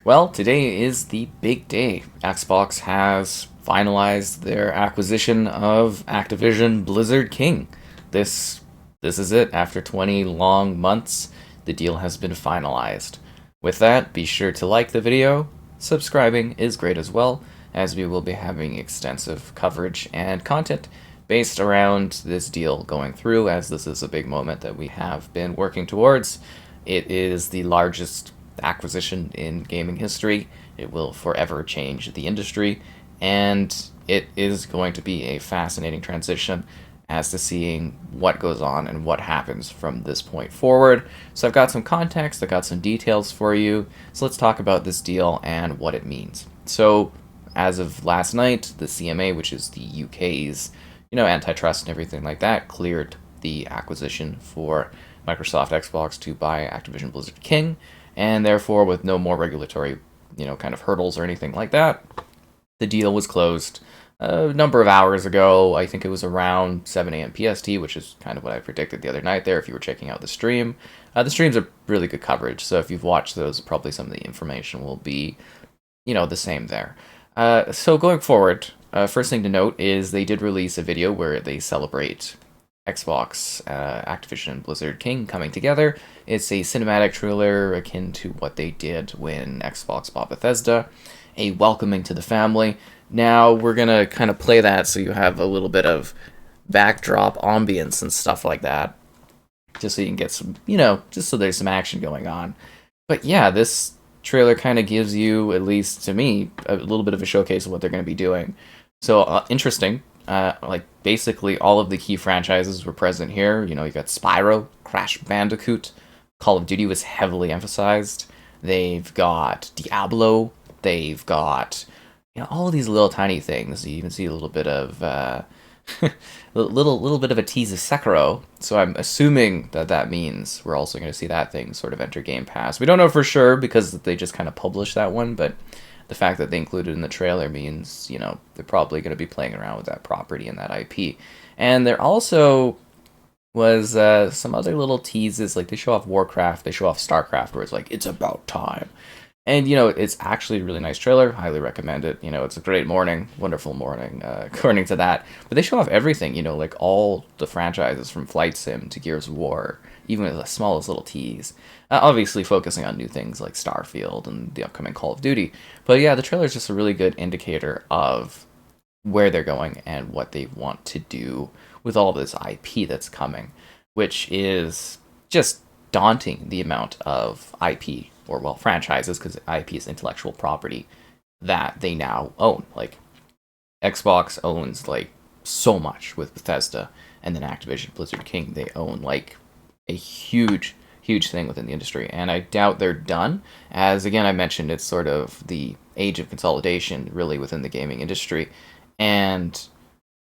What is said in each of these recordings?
Well, today is the big day. Xbox has finalized their acquisition of Activision Blizzard King. This this is it. After 20 long months, the deal has been finalized. With that, be sure to like the video. Subscribing is great as well, as we will be having extensive coverage and content based around this deal going through, as this is a big moment that we have been working towards. It is the largest acquisition in gaming history. It will forever change the industry, and it is going to be a fascinating transition as to seeing what goes on and what happens from this point forward. So I've got some context, I've got some details for you. So let's talk about this deal and what it means. So as of last night, the CMA, which is the UK's, antitrust and everything like that, cleared the acquisition for Microsoft Xbox to buy Activision Blizzard King, and therefore, with no more regulatory, kind of hurdles or anything like that, the deal was closed a number of hours ago. I think it was around 7 a.m. PST, which is kind of what I predicted the other night there if you were checking out the stream. The streams are really good coverage, so if you've watched those, probably some of the information will be, the same there. So going forward, first thing to note is they did release a video where they celebrate Xbox, Activision, Blizzard King coming together. It's a cinematic trailer akin to what they did when Xbox bought Bethesda, a welcoming to the family. Now we're gonna kind of play that so you have a little bit of backdrop ambience and stuff like that, just so you can get some, just so there's some action going on. But yeah, this trailer kind of gives you, at least to me, a little bit of a showcase of what they're going to be doing. So interesting. Basically all of the key franchises were present here. You got Spyro, Crash Bandicoot, Call of Duty was heavily emphasized. They've got Diablo. They've got, all of these little tiny things. You even see a little bit of, little bit of a tease of Sekiro. So I'm assuming that means we're also going to see that thing sort of enter Game Pass. We don't know for sure because they just kind of published that one, but the fact that they included it in the trailer means, they're probably going to be playing around with that property and that IP. And there also was some other little teases, like they show off Warcraft, they show off StarCraft, where it's like, it's about time. And, it's actually a really nice trailer. Highly recommend it. It's a great morning, wonderful morning, according to that. But they show off everything, like all the franchises from Flight Sim to Gears of War, even with the smallest little tease. Obviously focusing on new things like Starfield and the upcoming Call of Duty. But yeah, the trailer is just a really good indicator of where they're going and what they want to do with all this IP that's coming, which is just daunting, the amount of IP, or well, franchises, because IP is intellectual property, that they now own. Like, Xbox owns, like, so much with Bethesda, and then Activision Blizzard King, they own, like, a huge thing within the industry, and I doubt they're done, as again I mentioned, it's sort of the age of consolidation really within the gaming industry, and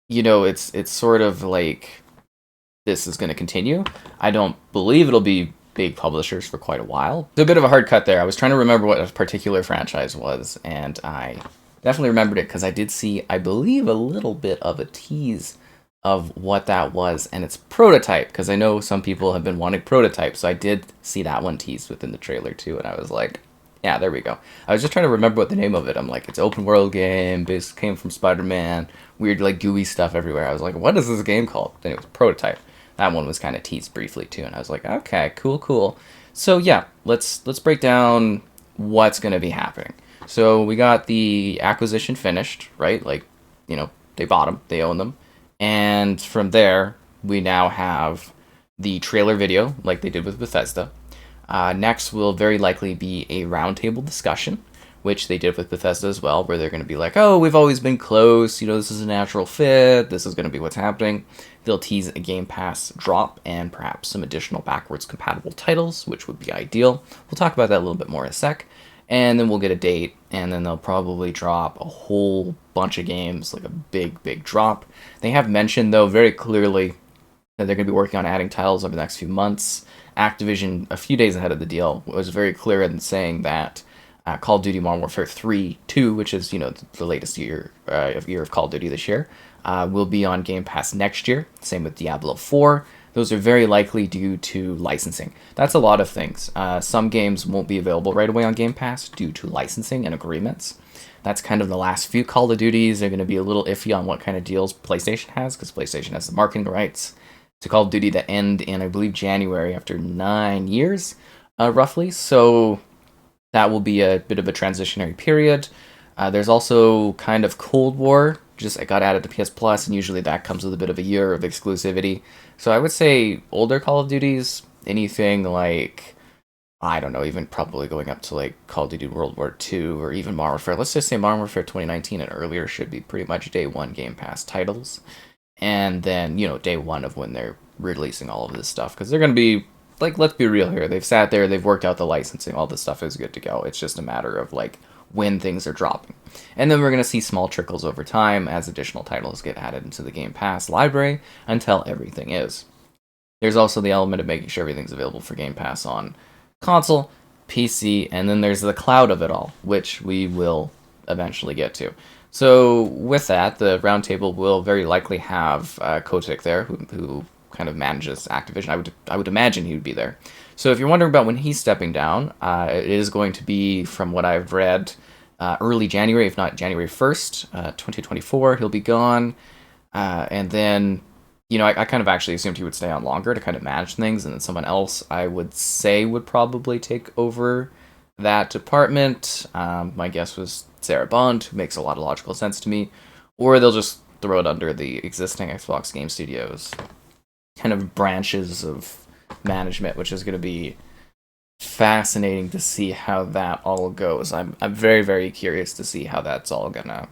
it's sort of like this is going to continue. I don't believe it'll be big publishers for quite a while. It's a bit of a hard cut there. I was trying to remember what a particular franchise was, and I definitely remembered it because I did see, I believe, a little bit of a tease of what that was, and it's Prototype, because I know some people have been wanting Prototype, so I did see that one teased within the trailer too, and I was like, yeah, there we go. I was just trying to remember what the name of it. I'm like, it's open world game, came from Spider-Man, weird like gooey stuff everywhere. I was like, what is this game called? Then it was Prototype. That one was kind of teased briefly too, and I was like, okay, cool. So yeah, let's break down what's going to be happening. So we got the acquisition finished, right? Like, they bought them, they own them. And from there, we now have the trailer video, like they did with Bethesda. Next will very likely be a roundtable discussion, which they did with Bethesda as well, where they're going to be like, oh, we've always been close, this is a natural fit, this is going to be what's happening. They'll tease a Game Pass drop and perhaps some additional backwards compatible titles, which would be ideal. We'll talk about that a little bit more in a sec. And then we'll get a date, and then they'll probably drop a whole bunch of games, like a big drop. They have mentioned, though, very clearly that they're going to be working on adding titles over the next few months. Activision, a few days ahead of the deal, was very clear in saying that Call of Duty Modern Warfare 2, which is, the latest year of Call of Duty this year, will be on Game Pass next year. Same with Diablo 4. those are very likely due to licensing. That's a lot of things. Some games won't be available right away on Game Pass due to licensing and agreements. That's kind of the last few Call of Duties. They're going to be a little iffy on what kind of deals PlayStation has, because PlayStation has the marketing rights to Call of Duty that end in, I believe, January after 9 years, roughly. So that will be a bit of a transitionary period. There's also kind of Cold War, just it got added to PS Plus, and usually that comes with a bit of a year of exclusivity. So I would say older Call of Duties, anything like, I don't know, even probably going up to like Call of Duty World War II or even Modern Warfare. Let's just say Modern Warfare 2019 and earlier should be pretty much day one Game Pass titles. And then, day one of when they're releasing all of this stuff. Because they're going to be, like, let's be real here. They've sat there, they've worked out the licensing, all this stuff is good to go. It's just a matter of, like, when things are dropping. And then we're going to see small trickles over time as additional titles get added into the Game Pass library until everything is. There's also the element of making sure everything's available for Game Pass on console, PC, and then there's the cloud of it all, which we will eventually get to. So with that, the roundtable will very likely have Kotick there, who kind of manages Activision. I would imagine he would be there. So if you're wondering about when he's stepping down, it is going to be, from what I've read, early January, if not January 1st, 2024. He'll be gone. And then, I kind of actually assumed he would stay on longer to kind of manage things. And then someone else, I would say, would probably take over that department. My guess was Sarah Bond, who makes a lot of logical sense to me. Or they'll just throw it under the existing Xbox Game Studios kind of branches of management, which is going to be fascinating to see how that all goes. I'm very, very curious to see how that's all going to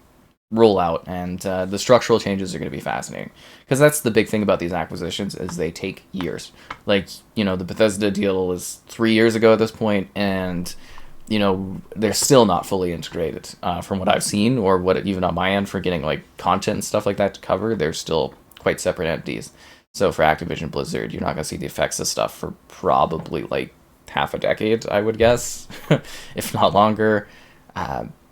roll out, and the structural changes are going to be fascinating, because that's the big thing about these acquisitions is they take years. Like, the Bethesda deal is 3 years ago at this point, and they're still not fully integrated from what I've seen, or what even on my end for getting like content and stuff like that to cover. They're still quite separate entities. So for Activision Blizzard, you're not going to see the effects of stuff for probably like half a decade, I would guess, if not longer.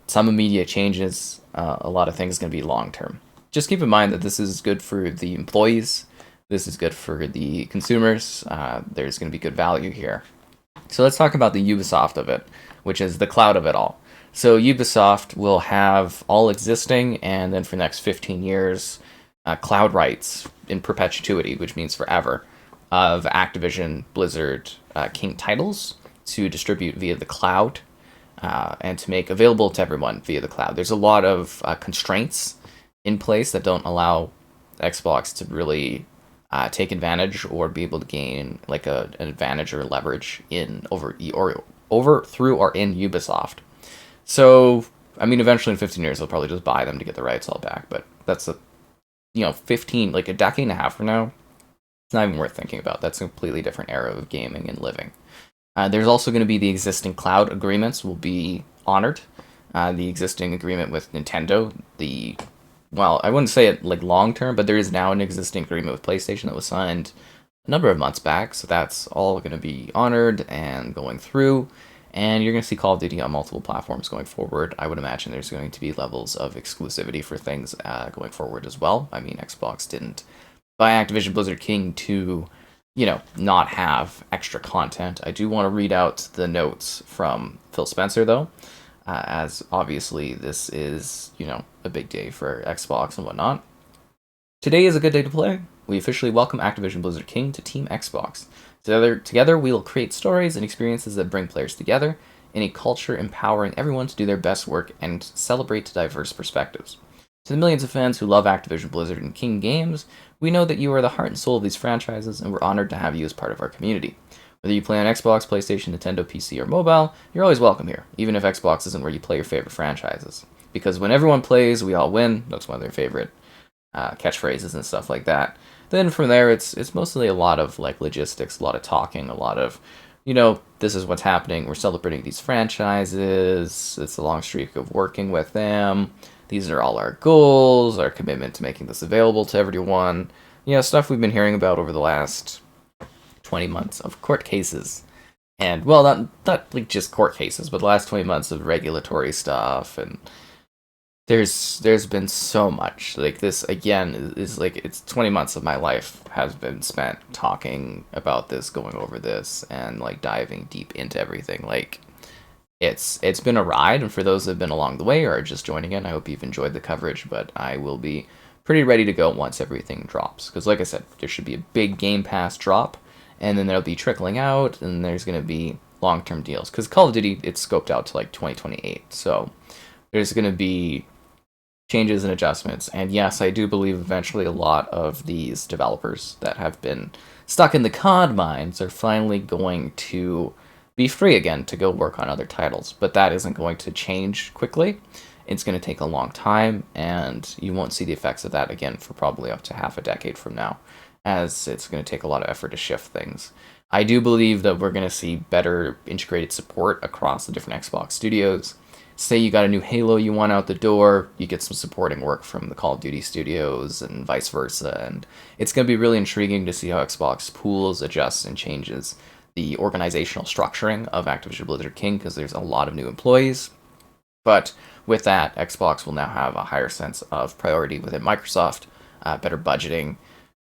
Some immediate changes, a lot of things going to be long term. Just keep in mind that this is good for the employees. This is good for the consumers. There's going to be good value here. So let's talk about the Ubisoft of it, which is the cloud of it all. So Ubisoft will have all existing, and then for the next 15 years, cloud rights in perpetuity, which means forever, of Activision Blizzard King titles to distribute via the cloud and to make available to everyone via the cloud. There's a lot of constraints in place that don't allow Xbox to really take advantage or be able to gain like an advantage or leverage over through or in Ubisoft. So, I mean, eventually in 15 years, they'll probably just buy them to get the rights all back. But that's a 15, like a decade and a half from now, it's not even worth thinking about. That's a completely different era of gaming and living. There's also going to be the existing cloud agreements will be honored. The existing agreement with Nintendo, I wouldn't say it like long term, but there is now an existing agreement with PlayStation that was signed a number of months back. So that's all going to be honored and going through. And you're going to see Call of Duty on multiple platforms going forward. I would imagine there's going to be levels of exclusivity for things going forward as well. I mean, Xbox didn't buy Activision Blizzard King to, not have extra content. I do want to read out the notes from Phil Spencer, though, as obviously this is, a big day for Xbox and whatnot. Today is a good day to play. We officially welcome Activision Blizzard King to Team Xbox. Together, we will create stories and experiences that bring players together in a culture empowering everyone to do their best work and celebrate diverse perspectives. To the millions of fans who love Activision Blizzard and King games, we know that you are the heart and soul of these franchises, and we're honored to have you as part of our community. Whether you play on Xbox, PlayStation, Nintendo, PC, or mobile, you're always welcome here, even if Xbox isn't where you play your favorite franchises. Because when everyone plays, we all win. That's one of their favorite catchphrases and stuff like that. Then from there, it's mostly a lot of like logistics, a lot of talking, a lot of, this is what's happening. We're celebrating these franchises. It's a long streak of working with them. These are all our goals, our commitment to making this available to everyone. Stuff we've been hearing about over the last 20 months of court cases. And, well, not like just court cases, but the last 20 months of regulatory stuff and There's been so much like this again is like it's 20 months of my life has been spent talking about this, going over this, and like diving deep into everything. Like it's been a ride, and for those that have been along the way or are just joining in, I hope you've enjoyed the coverage. But I will be pretty ready to go once everything drops, because like I said, there should be a big Game Pass drop, and then there'll be trickling out, and there's going to be long-term deals, because Call of Duty, it's scoped out to like 2028, so there's going to be changes and adjustments. And yes, I do believe eventually a lot of these developers that have been stuck in the COD mines are finally going to be free again to go work on other titles. But that isn't going to change quickly. It's going to take a long time, and you won't see the effects of that again for probably up to half a decade from now, as it's going to take a lot of effort to shift things. I do believe that we're going to see better integrated support across the different Xbox studios. Say you got a new Halo you want out the door, you get some supporting work from the Call of Duty studios and vice versa, and it's going to be really intriguing to see how Xbox pools, adjusts, and changes the organizational structuring of Activision Blizzard King, because there's a lot of new employees. But with that, Xbox will now have a higher sense of priority within Microsoft, better budgeting,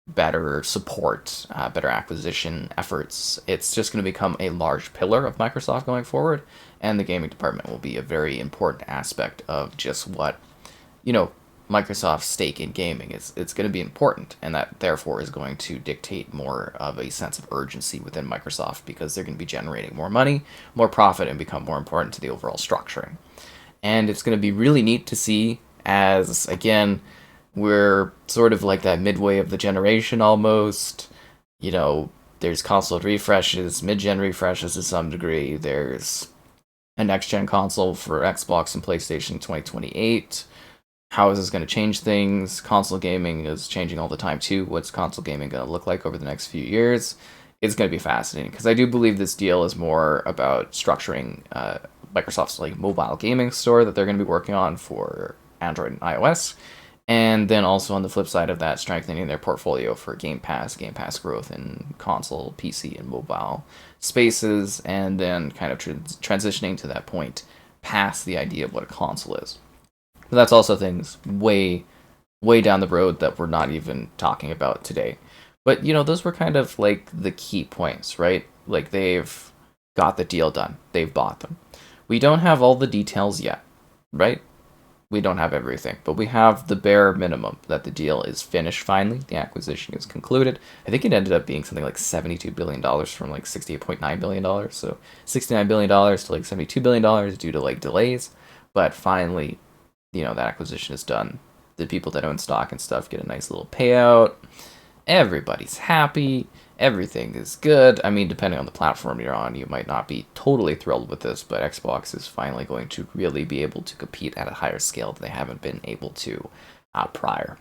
better support, better acquisition efforts. It's just going to become a large pillar of Microsoft going forward, and the gaming department will be a very important aspect of just what, Microsoft's stake in gaming is. It's going to be important, and that therefore is going to dictate more of a sense of urgency within Microsoft, because they're going to be generating more money, more profit, and become more important to the overall structuring. And it's going to be really neat to see as, again, we're sort of like that midway of the generation almost. There's console refreshes, mid-gen refreshes to some degree. There's a next-gen console for Xbox and PlayStation 2028. How is this going to change things? Console gaming is changing all the time too. What's console gaming going to look like over the next few years? It's going to be fascinating, because I do believe this deal is more about structuring Microsoft's like mobile gaming store that they're going to be working on for Android and iOS. And then also on the flip side of that, strengthening their portfolio for Game Pass growth in console, PC, and mobile spaces, and then kind of transitioning to that point past the idea of what a console is. But that's also things way, way down the road that we're not even talking about today. But, those were kind of like the key points, right? Like, they've got the deal done. They've bought them. We don't have all the details yet, right? We don't have everything, but we have the bare minimum that the deal is finished finally. The acquisition is concluded. I think it ended up being something like $72 billion from like $68.9 billion. So $69 billion to like $72 billion due to like delays. But finally, that acquisition is done. The people that own stock and stuff get a nice little payout. Everybody's happy. Everything is good. I mean, depending on the platform you're on, you might not be totally thrilled with this, but Xbox is finally going to really be able to compete at a higher scale than they haven't been able to prior.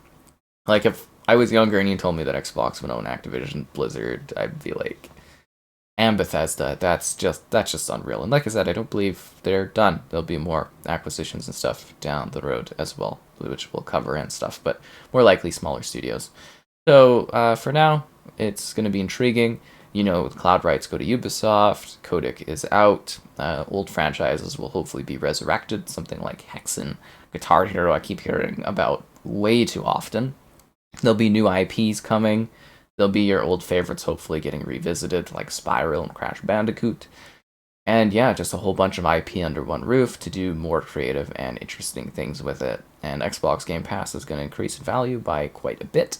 Like, if I was younger and you told me that Xbox would own Activision Blizzard, I'd be like, and Bethesda, that's just unreal. And like I said, I don't believe they're done. There'll be more acquisitions and stuff down the road as well, which we'll cover and stuff, but more likely smaller studios. So for now, it's going to be intriguing. Cloud rights go to Ubisoft. Kotick is out. Old franchises will hopefully be resurrected. Something like Hexen, Guitar Hero, I keep hearing about way too often. There'll be new IPs coming. There'll be your old favorites hopefully getting revisited, like Spiral and Crash Bandicoot. And yeah, just a whole bunch of IP under one roof to do more creative and interesting things with it. And Xbox Game Pass is going to increase in value by quite a bit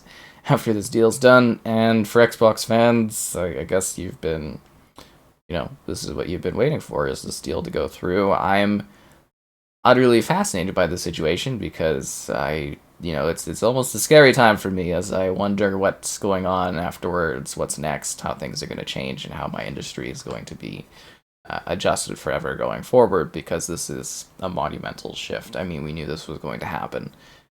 after this deal's done. And for Xbox fans, I guess you've been, this is what you've been waiting for, is this deal to go through. I'm utterly fascinated by the situation, because it's almost a scary time for me, as I wonder what's going on afterwards, what's next, how things are going to change, and how my industry is going to be adjusted forever going forward, because this is a monumental shift. I mean, we knew this was going to happen.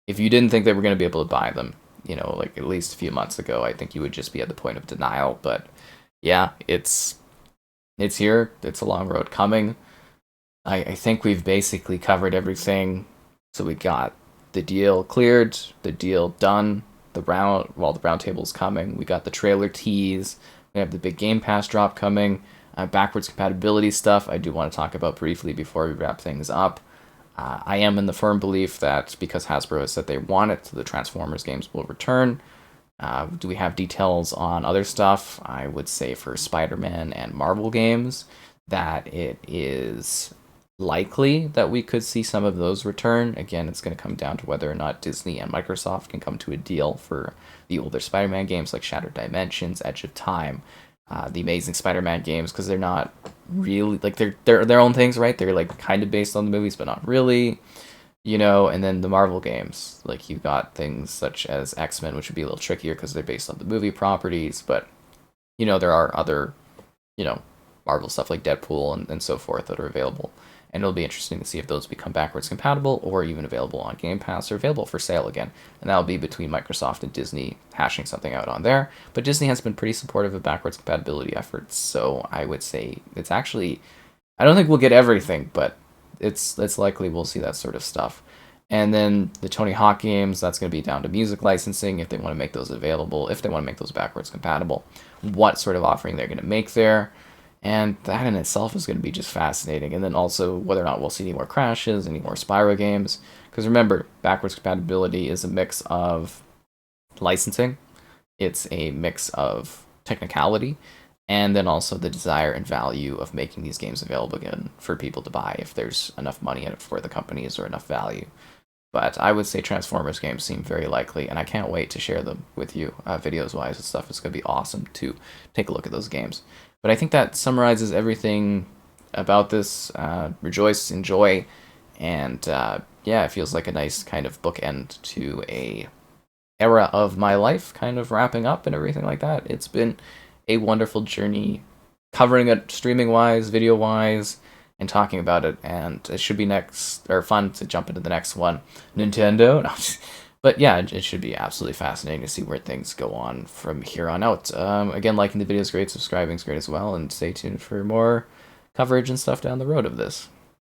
If you didn't think they were going to be able to buy them, like at least a few months ago, I think you would just be at the point of denial. But yeah, it's here. It's a long road coming. I think we've basically covered everything. So we got the deal cleared, the deal done, the round table's coming. We got the trailer tease. We have the big Game Pass drop coming. Backwards compatibility stuff I do want to talk about briefly before we wrap things up. I am in the firm belief that because Hasbro has said they want it, the Transformers games will return. Do we have details on other stuff? I would say for Spider-Man and Marvel games that it is likely that we could see some of those return. Again, it's going to come down to whether or not Disney and Microsoft can come to a deal for the older Spider-Man games like Shattered Dimensions, Edge of Time, the Amazing Spider-Man games, because they're not really like they're their own things, right? They're like kind of based on the movies, but not really. And then the Marvel games, like you've got things such as X-Men, which would be a little trickier because they're based on the movie properties, but there are other, you know, Marvel stuff like Deadpool and so forth that are available. And it'll be interesting to see if those become backwards compatible or even available on Game Pass or available for sale again. And that'll be between Microsoft and Disney hashing something out on there. But Disney has been pretty supportive of backwards compatibility efforts, so I would say it's actually, I don't think we'll get everything, but it's likely we'll see that sort of stuff. And then the Tony Hawk games, that's going to be down to music licensing if they want to make those available, if they want to make those backwards compatible, what sort of offering they're going to make there. And that in itself is going to be just fascinating. And then also whether or not we'll see any more Crashes, any more Spyro games. Because remember, backwards compatibility is a mix of licensing, it's a mix of technicality, and then also the desire and value of making these games available again for people to buy if there's enough money in it for the companies or enough value. But I would say Transformers games seem very likely, and I can't wait to share them with you videos-wise and stuff. It's going to be awesome to take a look at those games. But I think that summarizes everything about this. Rejoice, enjoy, and yeah, it feels like a nice kind of bookend to a era of my life kind of wrapping up and everything like that. It's been a wonderful journey covering it streaming-wise, video-wise, and talking about it, and it should be next or fun to jump into the next one. Nintendo. No, but yeah, it should be absolutely fascinating to see where things go on from here on out. Again, liking the video is great, subscribing is great as well, and stay tuned for more coverage and stuff down the road of this.